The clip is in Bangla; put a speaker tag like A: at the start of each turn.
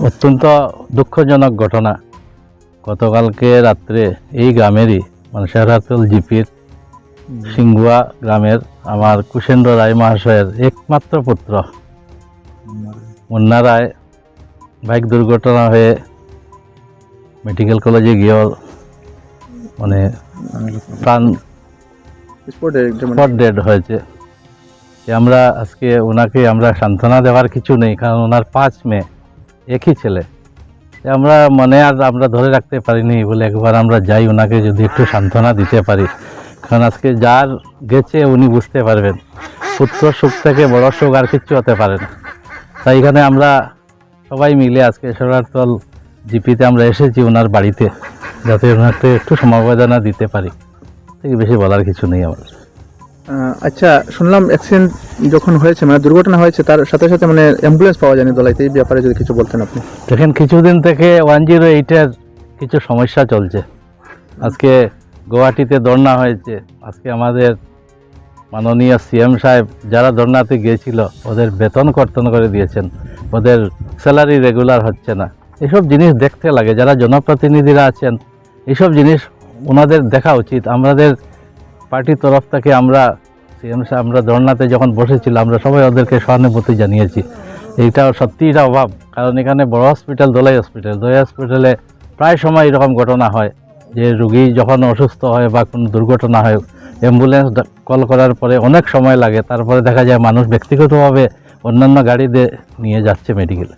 A: অত্যন্ত দুঃখজনক ঘটনা। গতকালকে রাত্রে এই গ্রামেরই মানে শেরাতল জিপির সিংগুয়া গ্রামের আমার কুশেন্দ্র রায় মহাশয়ের একমাত্র পুত্র মুন্না রায় বাইক দুর্ঘটনা হয়ে মেডিকেল কলেজে গিয়েও মানে প্রাণ স্পট ডেড হয়েছে। আমরা আজকে ওনাকে আমরা সান্ত্বনা দেওয়ার কিছু নেই, কারণ ওনার 5 মেয়ে, একই ছেলে। আমরা মনে আর আমরা ধরে রাখতে পারিনি বলে একবার আমরা যাই ওনাকে যদি একটু সান্ত্বনা দিতে পারি, কারণ আজকে যার গেছে উনি বুঝতে পারবেন পুত্র সুখ থেকে বড় সুখ আর কিচ্ছু হতে পারে না। তাই এখানে আমরা সবাই মিলে আজকে শেরাতল জিপিতে আমরা এসেছি ওনার বাড়িতে, যাতে ওনাকে একটু সমবেদনা দিতে পারি। থেকে বেশি বলার কিছু নেই আমার।
B: আচ্ছা, শুনলাম অ্যাক্সিডেন্ট যখন হয়েছে মানে দুর্ঘটনা হয়েছে তার সাথে সাথে মানে অ্যাম্বুলেন্স পাওয়া যায়নি দলাইতে, এই ব্যাপারে যদি কিছু বলতেন আপনি।
A: দেখেন, কিছুদিন থেকে 108-এর কিছু সমস্যা চলছে। আজকে গুয়াহাটিতে ধর্না হয়েছে। আজকে আমাদের মাননীয় সিএম সাহেব যারা ধর্নাতে গিয়েছিল ওদের বেতন কর্তন করে দিয়েছেন, ওদের স্যালারি রেগুলার হচ্ছে না। এসব জিনিস দেখতে লাগে, যারা জনপ্রতিনিধিরা আছেন এইসব জিনিস ওনাদের দেখা উচিত। আমাদের পার্টির তরফ থেকে আমরা সিএম সাহেব আমরা ধর্নাতে যখন বসেছিলাম আমরা সবাই ওদেরকে সহানুভূতি জানিয়েছি। এইটা সত্যি এটা অভাব, কারণ এখানে বড় হসপিটাল দোলাই হসপিটালে প্রায় সময় এরকম ঘটনা হয় যে রুগী যখন অসুস্থ হয় বা কোনো দুর্ঘটনা হয় অ্যাম্বুলেন্স কল করার পরে অনেক সময় লাগে, তারপরে দেখা যায় মানুষ ব্যক্তিগতভাবে অন্যান্য গাড়িতে নিয়ে যাচ্ছে মেডিকেলে।